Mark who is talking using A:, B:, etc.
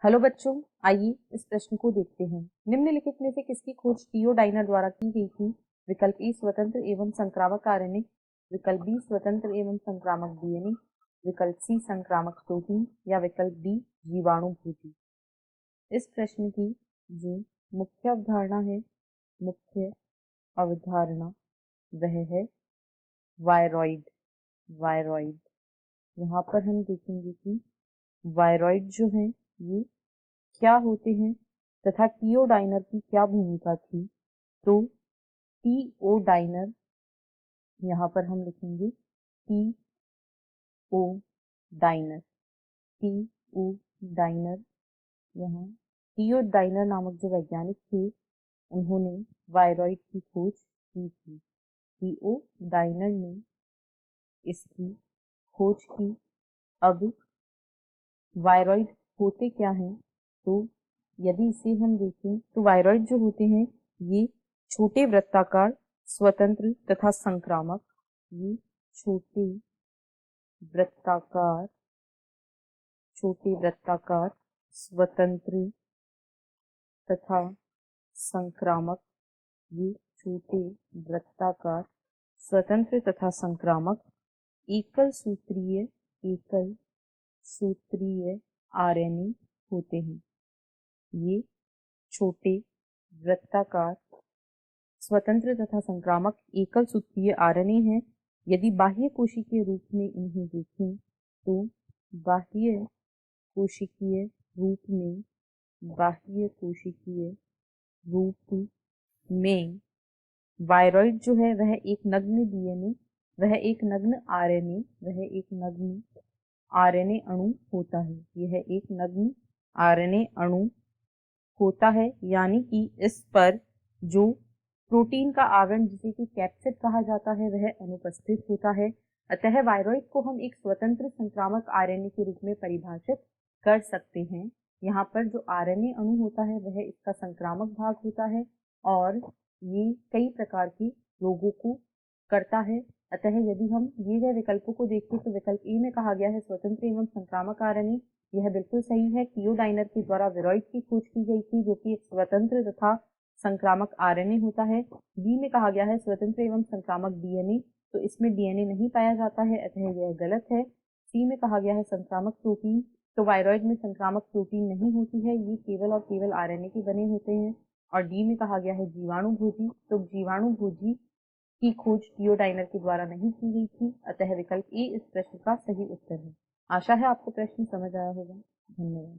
A: Hello बच्चों, आइए इस प्रश्न को देखते हैं। निम्नलिखित में से किसकी खोज टीओ डाइनर द्वारा की गई थी? विकल्प ए स्वतंत्र एवं संक्रामक आरएनए, विकल्प बी स्वतंत्र एवं संक्रामक डीएनए, विकल्प सी संक्रामक प्रोटीन या विकल्प डी जीवाणु भोजी। इस प्रश्न की जो मुख्य अवधारणा है, मुख्य अवधारणा वह है वायरॉइड। वायरॉइड यहाँ पर हम देखेंगे कि वायरॉइड जो है ये क्या होते हैं तथा टीओ डाइनर की क्या भूमिका थी। तो टीओ डाइनर यहाँ पर हम लिखेंगे टीओ डाइनर। टीओ डाइनर यहाँ टीओ डाइनर नामक जो वैज्ञानिक थे उन्होंने वायरॉइड की खोज की थी। टीओ डाइनर ने इसकी खोज की। अब वायरॉइड होते क्या हैं? तो यदि इसे हम देखें तो वायरॉइड जो होते हैं ये छोटे वृत्ताकार, स्वतंत्र तथा संक्रामक। ये छोटे वृत्ताकार स्वतंत्र तथा संक्रामक। ये छोटे वृत्ताकार स्वतंत्र तथा संक्रामक एकल सूत्रीय आरएनए होते हैं। ये छोटे वृत्ताकार स्वतंत्र तथा संक्रामक एकल सूत्रीय आरएनए हैं। यदि बाह्य कोशिकीय रूप में इन्हें देखें तो बाह्य कोशिकीय रूप में वायरॉइड जो है वह एक नग्न डीएनए, वह एक नग्न आरएनए अणु होता है। यह एक नग्न आरएनए अणु होता है, यानी कि इस पर जो प्रोटीन का आवरण जिसे कि कैप्सिड कहा जाता है वह अनुपस्थित होता है। अतः वायरॉइड को हम एक स्वतंत्र संक्रामक आरएनए के रूप में परिभाषित कर सकते हैं। यहाँ पर जो आरएनए अणु होता है वह इसका संक्रामक भाग होता है और ये कई प्रकार के रोगों को करता है। अतः यदि हम दिए गए विकल्पों को देखें तो विकल्प ए में कहा गया है स्वतंत्र एवं संक्रामक आरएनए, यह बिल्कुल सही है। टीओ डाइनर के द्वारा वायरॉइड की खोज की गई थी जो कि एक स्वतंत्र तथा संक्रामक आरएनए होता है। बी में कहा गया है स्वतंत्र एवं संक्रामक डीएनए, तो इसमें डीएनए नहीं पाया जाता है, अतः यह गलत है। सी में कहा गया है संक्रामक प्रोटीन, तो वायरॉइड में संक्रामक प्रोटीन नहीं होती है, ये केवल और केवल आरएनए के बने होते हैं। और डी में कहा गया है जीवाणु भोजी, तो जीवाणु भोजी की खोज टीओ डाइनर के द्वारा नहीं की गई थी, अतः विकल्प ए इस प्रश्न का सही उत्तर है। आशा है आपको प्रश्न समझ आया होगा। धन्यवाद।